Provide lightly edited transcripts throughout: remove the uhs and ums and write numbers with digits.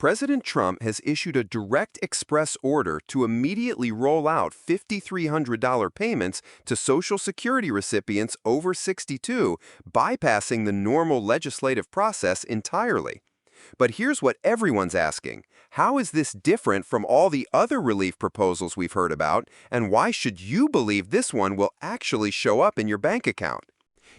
President Trump has issued a direct express order to immediately roll out $5,300 payments to Social Security recipients over 62, bypassing the normal legislative process entirely. But here's what everyone's asking. How is this different from all the other relief proposals we've heard about, and why should you believe this one will actually show up in your bank account?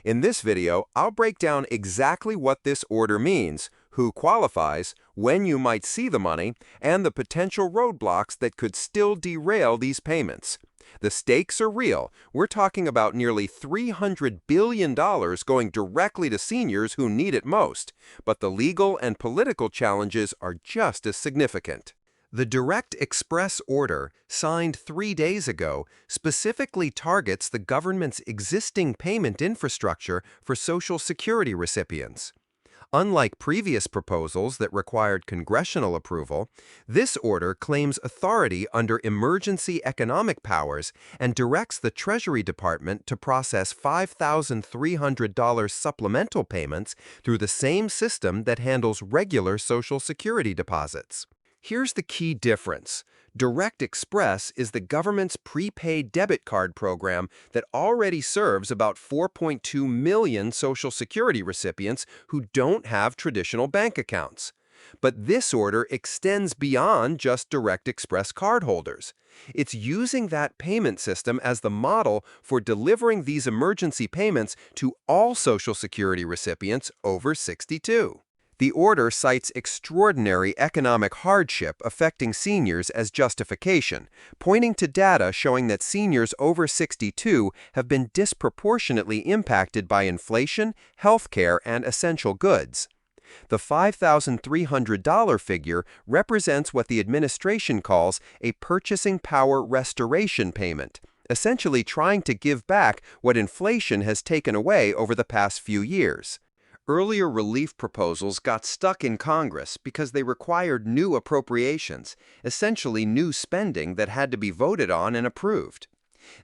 In this video, I'll break down exactly what this order means, who qualifies, when you might see the money, and the potential roadblocks that could still derail these payments. The stakes are real. We're talking about nearly $300 billion going directly to seniors who need it most, but the legal and political challenges are just as significant. The Direct Express order, signed 3 days ago, specifically targets the government's existing payment infrastructure for Social Security recipients. Unlike previous proposals that required congressional approval, this order claims authority under emergency economic powers and directs the Treasury Department to process $5,300 supplemental payments through the same system that handles regular Social Security deposits. Here's the key difference. Direct Express is the government's prepaid debit card program that already serves about 4.2 million Social Security recipients who don't have traditional bank accounts. But this order extends beyond just Direct Express cardholders. It's using that payment system as the model for delivering these emergency payments to all Social Security recipients over 62. The order cites extraordinary economic hardship affecting seniors as justification, pointing to data showing that seniors over 62 have been disproportionately impacted by inflation, healthcare, and essential goods. The $5,300 figure represents what the administration calls a purchasing power restoration payment, essentially trying to give back what inflation has taken away over the past few years. Earlier relief proposals got stuck in Congress because they required new appropriations, essentially new spending that had to be voted on and approved.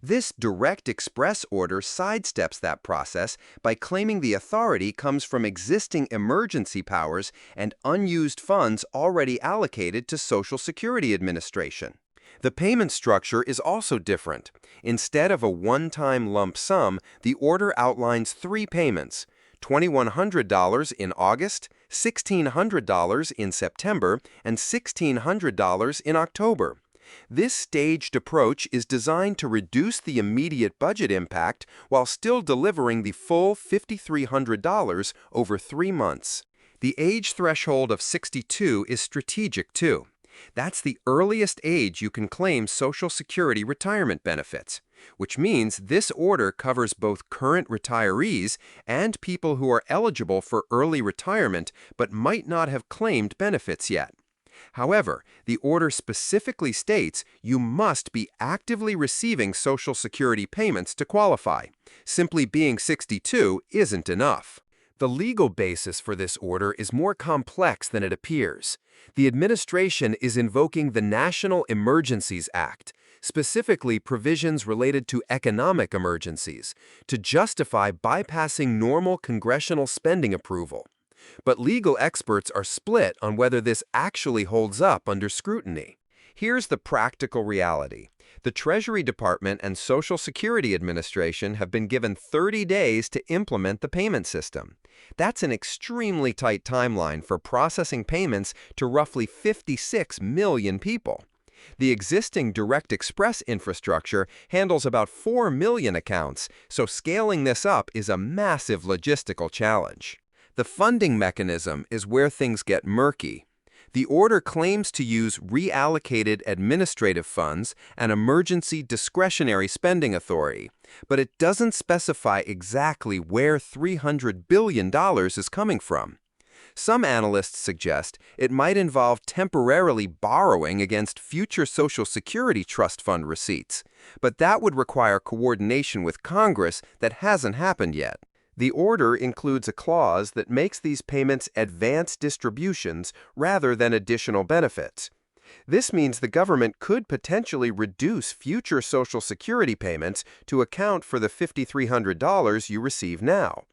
This Direct Express order sidesteps that process by claiming the authority comes from existing emergency powers and unused funds already allocated to Social Security Administration. The payment structure is also different. Instead of a one-time lump sum, the order outlines 3 payments: $2,100 in August, $1,600 in September, and $1,600 in October. This staged approach is designed to reduce the immediate budget impact while still delivering the full $5,300 over 3 months. The age threshold of 62 is strategic too. That's the earliest age you can claim Social Security retirement benefits, which means this order covers both current retirees and people who are eligible for early retirement but might not have claimed benefits yet. However, the order specifically states you must be actively receiving Social Security payments to qualify. Simply being 62 isn't enough. The legal basis for this order is more complex than it appears. The administration is invoking the National Emergencies Act, specifically provisions related to economic emergencies, to justify bypassing normal congressional spending approval. But legal experts are split on whether this actually holds up under scrutiny. Here's the practical reality. The Treasury Department and Social Security Administration have been given 30 days to implement the payment system. That's an extremely tight timeline for processing payments to roughly 56 million people. The existing Direct Express infrastructure handles about 4 million accounts, so scaling this up is a massive logistical challenge. The funding mechanism is where things get murky. The order claims to use reallocated administrative funds and emergency discretionary spending authority, but it doesn't specify exactly where $300 billion is coming from. Some analysts suggest it might involve temporarily borrowing against future Social Security Trust Fund receipts, but that would require coordination with Congress that hasn't happened yet. The order includes a clause that makes these payments advance distributions rather than additional benefits. This means the government could potentially reduce future Social Security payments to account for the $5,300 you receive now.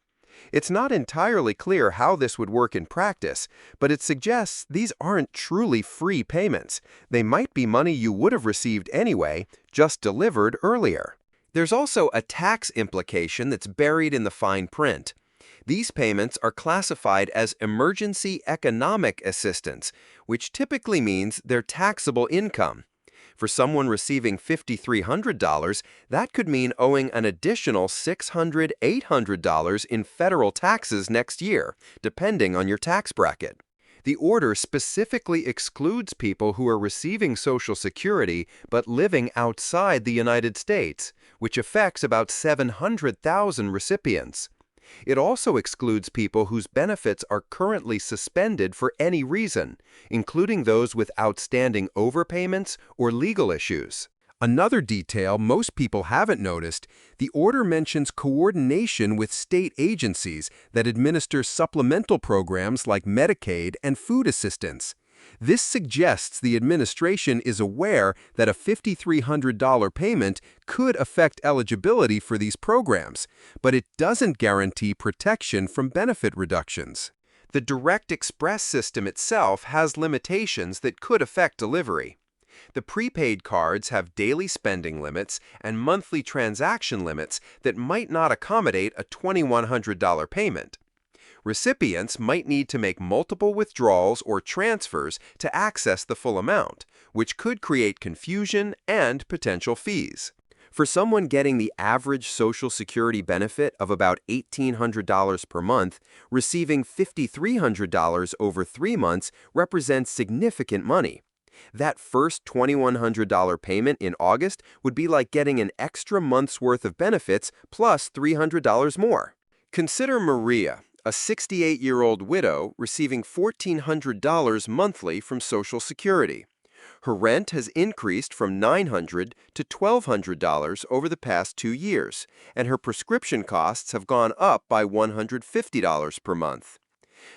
It's not entirely clear how this would work in practice, but it suggests these aren't truly free payments. They might be money you would have received anyway, just delivered earlier. There's also a tax implication that's buried in the fine print. These payments are classified as emergency economic assistance, which typically means they're taxable income. For someone receiving $5,300, that could mean owing an additional $600, $800 in federal taxes next year, depending on your tax bracket. The order specifically excludes people who are receiving Social Security but living outside the United States, which affects about 700,000 recipients. It also excludes people whose benefits are currently suspended for any reason, including those with outstanding overpayments or legal issues. Another detail most people haven't noticed, the order mentions coordination with state agencies that administer supplemental programs like Medicaid and food assistance. This suggests the administration is aware that a $5,300 payment could affect eligibility for these programs, but it doesn't guarantee protection from benefit reductions. The Direct Express system itself has limitations that could affect delivery. The prepaid cards have daily spending limits and monthly transaction limits that might not accommodate a $2,100 payment. Recipients might need to make multiple withdrawals or transfers to access the full amount, which could create confusion and potential fees. For someone getting the average Social Security benefit of about $1,800 per month, receiving $5,300 over 3 months represents significant money. That first $2,100 payment in August would be like getting an extra month's worth of benefits plus $300 more. Consider Maria, a 68-year-old widow receiving $1,400 monthly from Social Security. Her rent has increased from $900 to $1,200 over the past 2 years, and her prescription costs have gone up by $150 per month.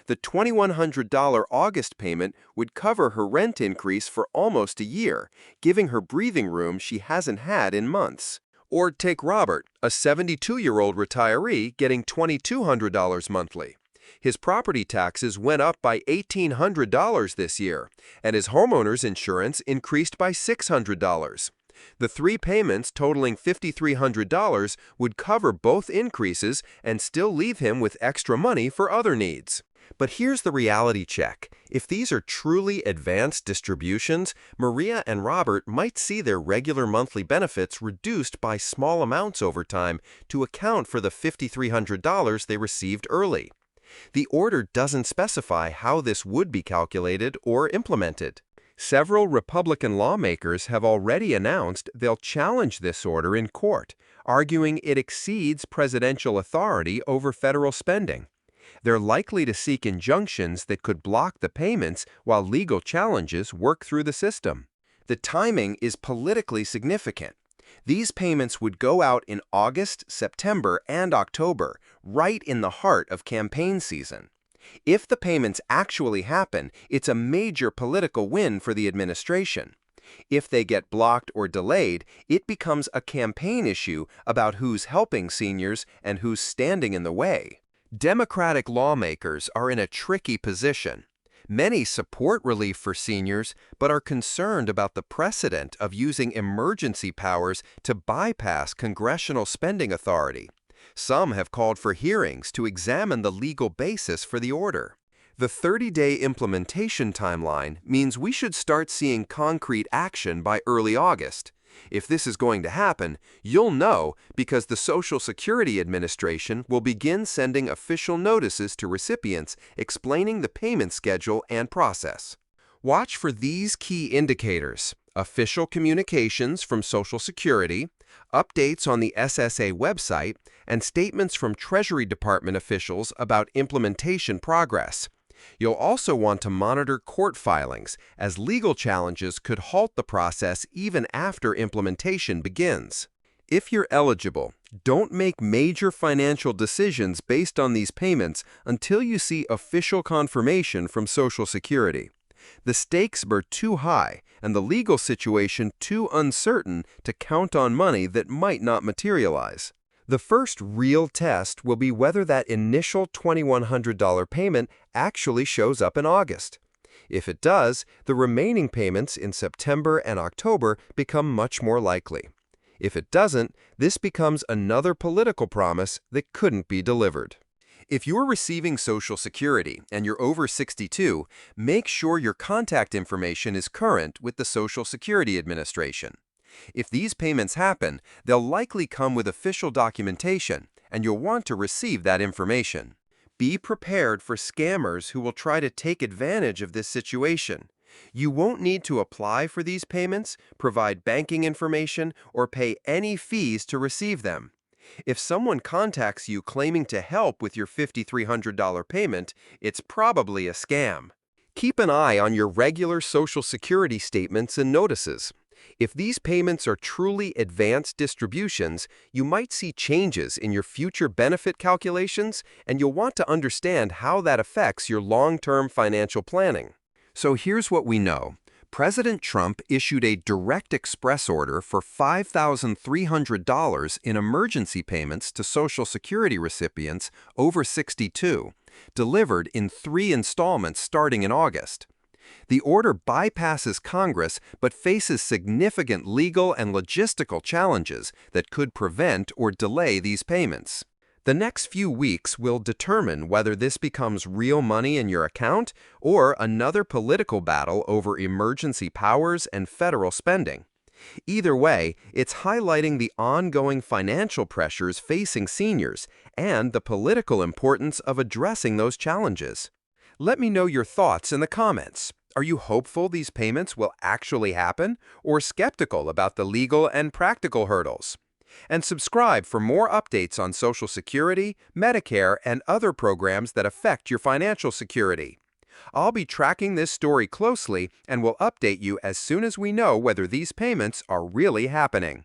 The $2,100 August payment would cover her rent increase for almost a year, giving her breathing room she hasn't had in months. Or take Robert, a 72-year-old retiree getting $2,200 monthly. His property taxes went up by $1,800 this year, and his homeowner's insurance increased by $600. The 3 payments totaling $5,300 would cover both increases and still leave him with extra money for other needs. But here's the reality check. If these are truly advanced distributions, Maria and Robert might see their regular monthly benefits reduced by small amounts over time to account for the $5,300 they received early. The order doesn't specify how this would be calculated or implemented. Several Republican lawmakers have already announced they'll challenge this order in court, arguing it exceeds presidential authority over federal spending. They're likely to seek injunctions that could block the payments while legal challenges work through the system. The timing is politically significant. These payments would go out in August, September, and October, right in the heart of campaign season. If the payments actually happen, it's a major political win for the administration. If they get blocked or delayed, it becomes a campaign issue about who's helping seniors and who's standing in the way. Democratic lawmakers are in a tricky position. Many support relief for seniors, but are concerned about the precedent of using emergency powers to bypass congressional spending authority. Some have called for hearings to examine the legal basis for the order. The 30-day implementation timeline means we should start seeing concrete action by early August. If this is going to happen, you'll know because the Social Security Administration will begin sending official notices to recipients explaining the payment schedule and process. Watch for these key indicators: official communications from Social Security, updates on the SSA website, and statements from Treasury Department officials about implementation progress. You'll also want to monitor court filings, as legal challenges could halt the process even after implementation begins. If you're eligible, don't make major financial decisions based on these payments until you see official confirmation from Social Security. The stakes are too high and the legal situation too uncertain to count on money that might not materialize. The first real test will be whether that initial $2,100 payment actually shows up in August. If it does, the remaining payments in September and October become much more likely. If it doesn't, this becomes another political promise that couldn't be delivered. If you're receiving Social Security and you're over 62, make sure your contact information is current with the Social Security Administration. If these payments happen, they'll likely come with official documentation, and you'll want to receive that information. Be prepared for scammers who will try to take advantage of this situation. You won't need to apply for these payments, provide banking information, or pay any fees to receive them. If someone contacts you claiming to help with your $5,300 payment, it's probably a scam. Keep an eye on your regular Social Security statements and notices. If these payments are truly advanced distributions, you might see changes in your future benefit calculations, and you'll want to understand how that affects your long-term financial planning. So here's what we know. President Trump issued a direct express order for $5,300 in emergency payments to Social Security recipients over 62, delivered in 3 installments starting in August. The order bypasses Congress but faces significant legal and logistical challenges that could prevent or delay these payments. The next few weeks will determine whether this becomes real money in your account or another political battle over emergency powers and federal spending. Either way, it's highlighting the ongoing financial pressures facing seniors and the political importance of addressing those challenges. Let me know your thoughts in the comments. Are you hopeful these payments will actually happen, or skeptical about the legal and practical hurdles? And subscribe for more updates on Social Security, Medicare, and other programs that affect your financial security. I'll be tracking this story closely and will update you as soon as we know whether these payments are really happening.